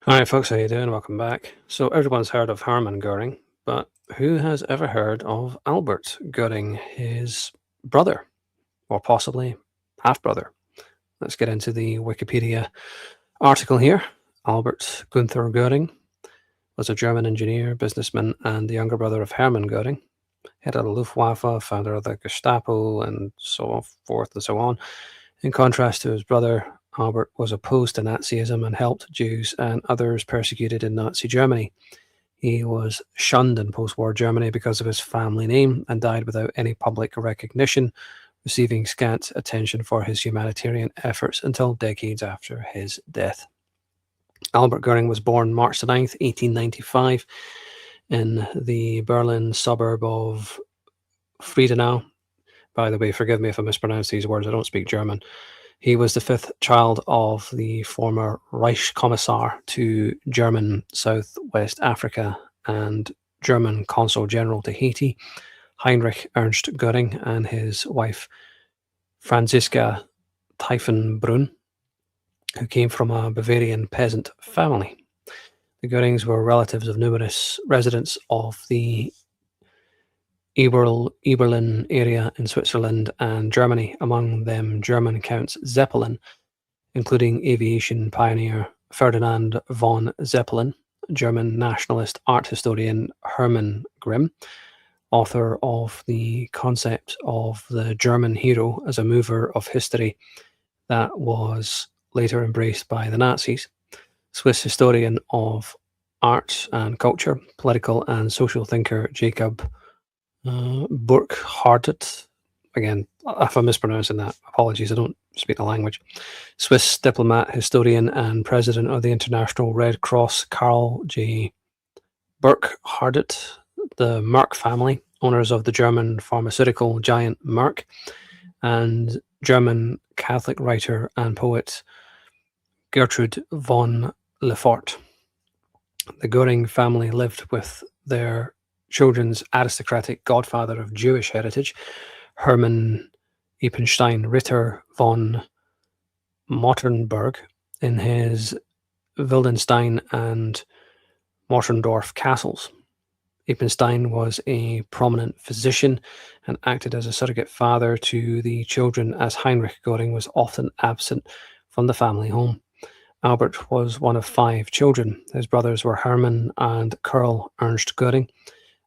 All right, folks, how you doing? Welcome back. So everyone's heard of Hermann Goring, but who has ever heard of Albert Goring, his brother, or possibly half-brother? Let's get into the Wikipedia article here. Albert Gunther Goring was a German engineer, businessman, and the younger brother of Hermann Goring. Head of the Luftwaffe, founder of the Gestapo, and so forth and so on. In contrast to his brother, Albert was opposed to Nazism and helped Jews and others persecuted in Nazi Germany. He was shunned in post-war Germany because of his family name and died without any public recognition, receiving scant attention for his humanitarian efforts until decades after his death. Albert Goering was born March 9th, 1895, in the Berlin suburb of Friedenau. By the way, forgive me if I mispronounce these words, I don't speak German. He was the fifth child of the former Reichskommissar to German Southwest Africa and German Consul General to Haiti, Heinrich Ernst Goering, and his wife Franziska Tiefenbrunn, who came from a Bavarian peasant family. The Goerings were relatives of numerous residents of the Eberlin area in Switzerland and Germany, among them German Counts Zeppelin, including aviation pioneer Ferdinand von Zeppelin, German nationalist art historian Hermann Grimm, author of the concept of the German hero as a mover of history that was later embraced by the Nazis, Swiss historian of art and culture, political and social thinker Jacob Burckhardt, again, if I'm mispronouncing that, apologies, I don't speak the language. Swiss diplomat, historian, and president of the International Red Cross, Karl J. Burckhardt, the Merck family, owners of the German pharmaceutical giant Merck, and German Catholic writer and poet Gertrude von Lefort. The Goering family lived with their children's aristocratic godfather of Jewish heritage, Hermann Eppenstein Ritter von Mottenberg, in his Wildenstein and Mortendorf castles. Eppenstein was a prominent physician and acted as a surrogate father to the children, as Heinrich Goring was often absent from the family home. Albert was one of 5 children. His brothers were Hermann and Karl Ernst Goering,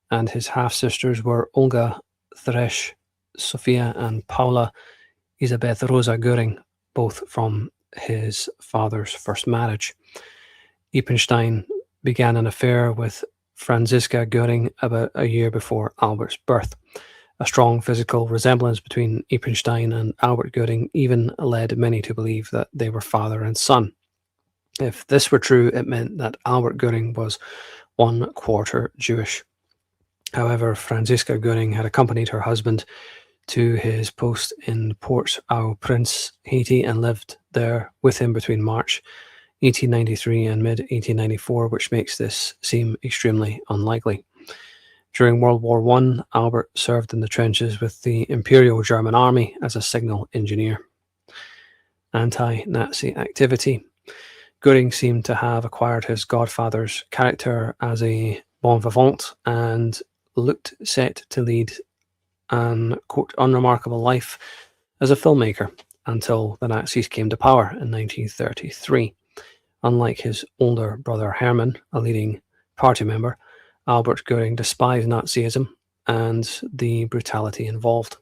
and his half-sisters were Olga Thresch, Sophia, and Paula Elisabeth Rosa Goering, both from his father's first marriage. Eppenstein began an affair with Franziska Goering about a year before Albert's birth. A strong physical resemblance between Eppenstein and Albert Goering even led many to believe that they were father and son. If this were true, it meant that Albert Goering was 1/4 Jewish. However, Franziska Goering had accompanied her husband to his post in Port-au-Prince, Haiti, and lived there with him between March 1893 and mid-1894, which makes this seem extremely unlikely. During World War I, Albert served in the trenches with the Imperial German Army as a signal engineer. Anti-Nazi activity. Goering seemed to have acquired his godfather's character as a bon vivant and looked set to lead an, quote, unremarkable life as a filmmaker until the Nazis came to power in 1933. Unlike his older brother Hermann, a leading party member, Albert Goering despised Nazism and the brutality involved.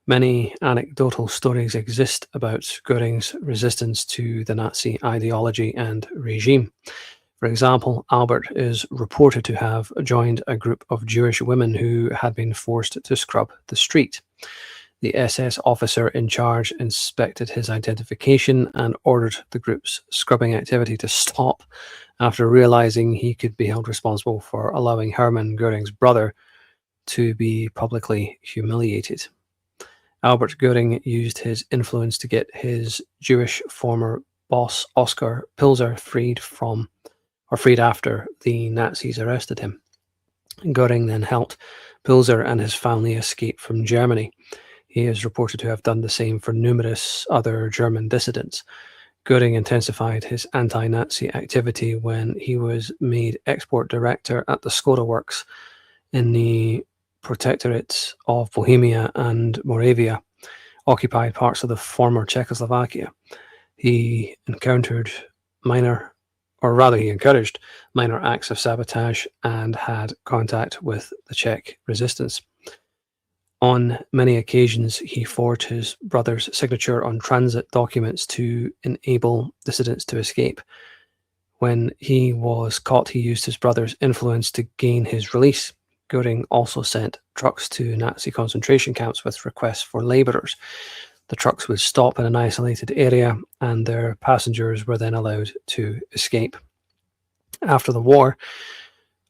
Many anecdotal stories exist about Goering's resistance to the Nazi ideology and regime. For example, Albert is reported to have joined a group of Jewish women who had been forced to scrub the street. The SS officer in charge inspected his identification and ordered the group's scrubbing activity to stop after realizing he could be held responsible for allowing Hermann Goering's brother to be publicly humiliated. Albert Goering used his influence to get his Jewish former boss Oskar Pilzer freed after the Nazis arrested him. Goering then helped Pilzer and his family escape from Germany. He is reported to have done the same for numerous other German dissidents. Goering intensified his anti-Nazi activity when he was made export director at the Skoda works in the Protectorate of Bohemia and Moravia, occupied parts of the former Czechoslovakia. He encountered minor, or rather, he encouraged minor acts of sabotage and had contact with the Czech resistance. On many occasions, he forged his brother's signature on transit documents to enable dissidents to escape. When he was caught, he used his brother's influence to gain his release. Goering also sent trucks to Nazi concentration camps with requests for labourers. The trucks would stop in an isolated area, and their passengers were then allowed to escape. After the war,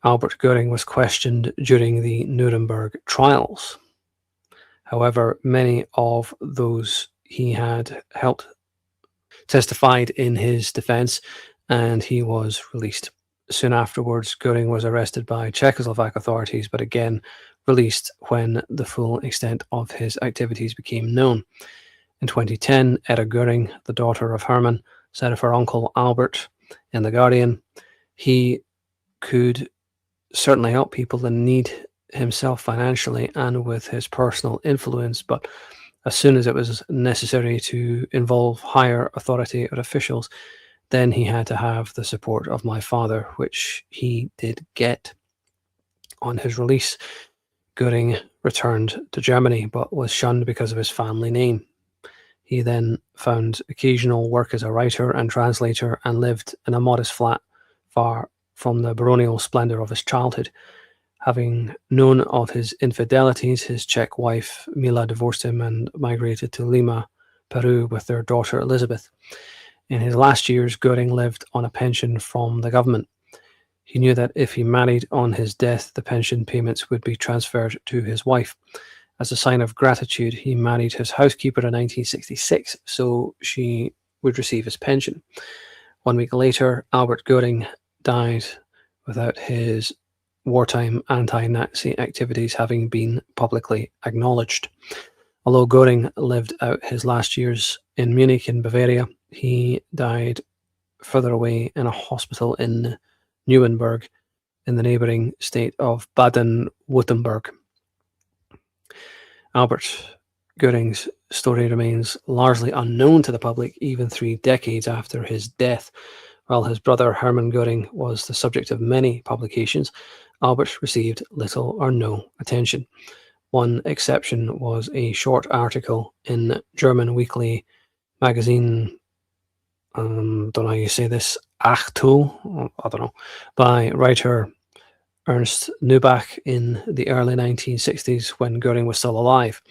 Albert Goering was questioned during the Nuremberg trials. However, many of those he had helped testified in his defense, and he was released. Soon afterwards, Goering was arrested by Czechoslovak authorities, but again released when the full extent of his activities became known. In 2010, Etta Goering, the daughter of Hermann, said of her uncle Albert in The Guardian, he could certainly help people in need himself financially and with his personal influence, but as soon as it was necessary to involve higher authority or officials, then he had to have the support of my father, which he did get. On his release, Goering returned to Germany, but was shunned because of his family name. He then found occasional work as a writer and translator and lived in a modest flat far from the baronial splendour of his childhood. Having known of his infidelities, his Czech wife Mila divorced him and migrated to Lima, Peru, with their daughter Elizabeth. In his last years, Goering lived on a pension from the government. He knew that if he married on his death, the pension payments would be transferred to his wife. As a sign of gratitude, he married his housekeeper in 1966, so she would receive his pension. 1 week later, Albert Goering died without his wartime anti-Nazi activities having been publicly acknowledged. Although Goering lived out his last years in Munich in Bavaria, he died further away in a hospital in Neuenburg in the neighbouring state of Baden-Württemberg. Albert Goering's story remains largely unknown to the public even 3 decades after his death. While his brother Hermann Goering was the subject of many publications, Albert received little or no attention. One exception was a short article in German weekly magazine, don't know how you say this, Achtung, I don't know, by writer Ernst Neubach in the early 1960s when Goering was still alive.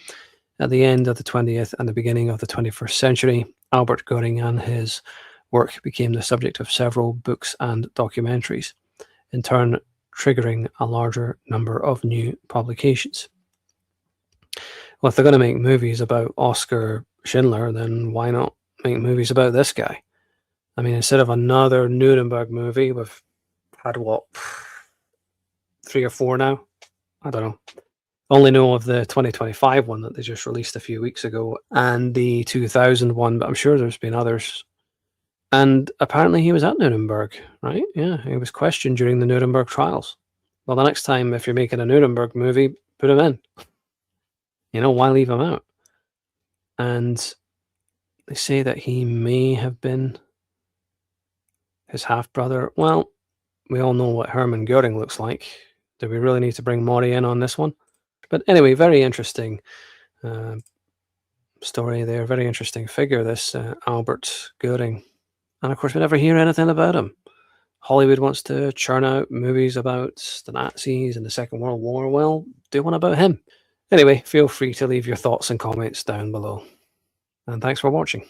At the end of the 20th and the beginning of the 21st century, Albert Goering and his work became the subject of several books and documentaries, in turn triggering a larger number of new publications. Well, if they're going to make movies about Oskar Schindler, then why not make movies about this guy? I mean, instead of another Nuremberg movie, we've had, what, 3 or 4 now? I don't know. Only know of the 2025 one that they just released a few weeks ago and the 2000 one, but I'm sure there's been others. And apparently he was at Nuremberg, right? Yeah, he was questioned during the Nuremberg trials. Well, the next time, if you're making a Nuremberg movie, put him in. Why leave him out? And they say that he may have been his half-brother. Well, we all know what Hermann Goering looks like. Do we really need to bring Maury in on this one? But anyway, very interesting story there. Very interesting figure, this Albert Goering. And of course, we never hear anything about him. Hollywood wants to churn out movies about the Nazis and the Second World War. Well, do one about him. Anyway, feel free to leave your thoughts and comments down below. And thanks for watching.